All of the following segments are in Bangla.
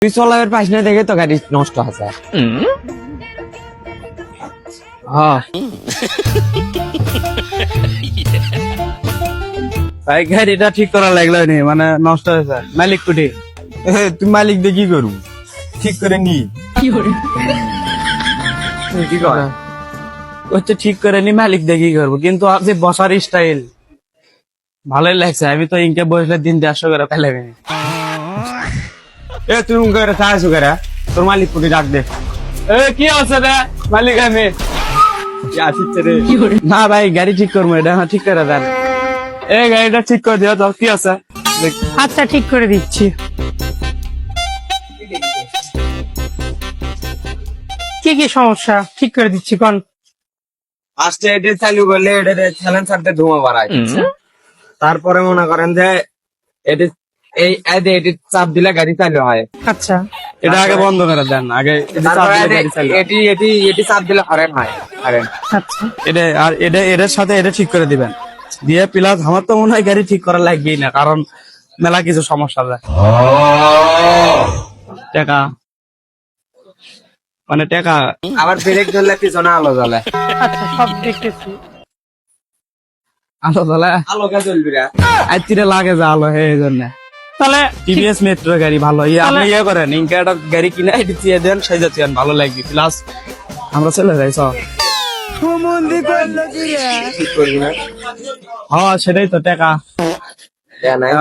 তুই চলাবের পাইস না দেখে তো গাড়ি নষ্ট আছে। হ্যাঁ ভাই গাড়িটা ঠিক করা লাগলো নি, মানে নষ্ট হয়েছে। মালিক কুটি তুই মালিক দিয়ে কি করবো? ঠিক করে নি কি করে হচ্ছে ঠিক করে নি, মালিক দিয়ে কি করবো? কিন্তু আপনি বসার স্টাইল ভালোই লাগছে। আমি তো ইনকে বসলে দিন 150 করে পেলে। তুই করে সাহায্য করে তোর মালিক কোটি ডাক দে। কি আছে রে মালিক? আমি আসিচ্ছে রে। না ভাই গাড়ি ঠিক করবো, এটা আমার ঠিক করে দেন। গাড়িটা ঠিক করে দিও তো। কি আছে? আচ্ছা ঠিক করে দিচ্ছি। কি কি সমস্যা ঠিক করে দিচ্ছি কোন? ফার্স্টে এটা চালু করলে এটা সাইলেন্সারতে ধোঁয়া বাড়ায়। তারপরে মনে করেন যে এটা এটি চাপ দিলে গাড়ি চালু হয়। আচ্ছা এটা আগে বন্ধ করে দেন। আগে এটা চাপ দিলে গাড়ি চালু হয়। এটি চাপ দিলে হরেন হয়। হরেন আচ্ছা এটা আর এটার সাথে এটা ঠিক করে দিবেন দিয়ে। প্লাস আমার তো মনে হয় গাড়ি ঠিক করা লাগবেই না, কারণ মেলা কিছু সমস্যা যায়। টাকা মানে টাকা আবার ব্রেক ধরলে পিছনে আলো জ্বলে। আচ্ছা সব দেখতেছি। আলো জ্বলে আলোকে চলবি রে। আইতিরে লাগে যে আলো এই জন্য। তাহলে টিভিএস মেট্রো গাড়ি ভালো। আপনি ইয়ে করেন ইনকা একটা গাড়ি কিনে এটি দিয়ে দেন, সেই যাচ্ছেন ভালো লাগবে। প্লাস আমরা চলে যাই সব। ঠিক করবি না? হ্যাঁ সেটাই তো টাকা নাই।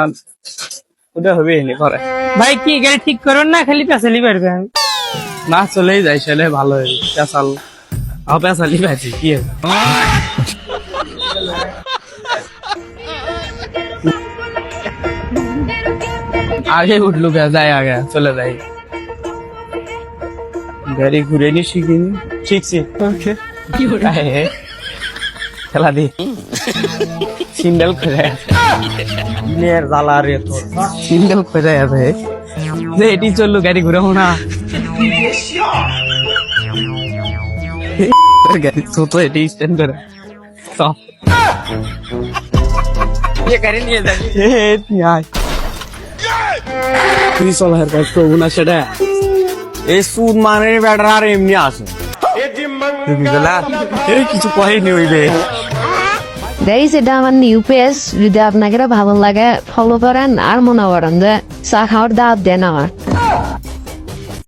ওটা হবে নি করে ভাই কি গাড়ি ঠিক করুন না খালি পেছালি পারবেন? না চলেই যাই সেলে ভালো হয়। পেশাল পেশালি পাইছি কি আছে? আগে উঠলু যাই, আগে চলে যাই। গাড়ি ঘুরে নি শিখিনি, শিখছি। খেলা দি সিন্ডেল খুঁজে আছে, জ্বালা রে তোর। সিন্ডেল খুঁজে আছে যে এটি চললু গাড়ি ঘুরাবো না। গাড়ি ছোট এটি স্ট্যান্ড করে সব গাড়ি নিয়ে যাবি। তুই চলার কাজ করবো না সেটা। এই সুদ মানে বেটার আর এমনি আসে কিছু কহেনি হইবে। গাইস এটা আমার নিউ পেজ, যদি আপনাকে ভালো লাগে ফলো করেন আর মনে করেন যে চা খাওয়ার দাওয়াত দেন আমার।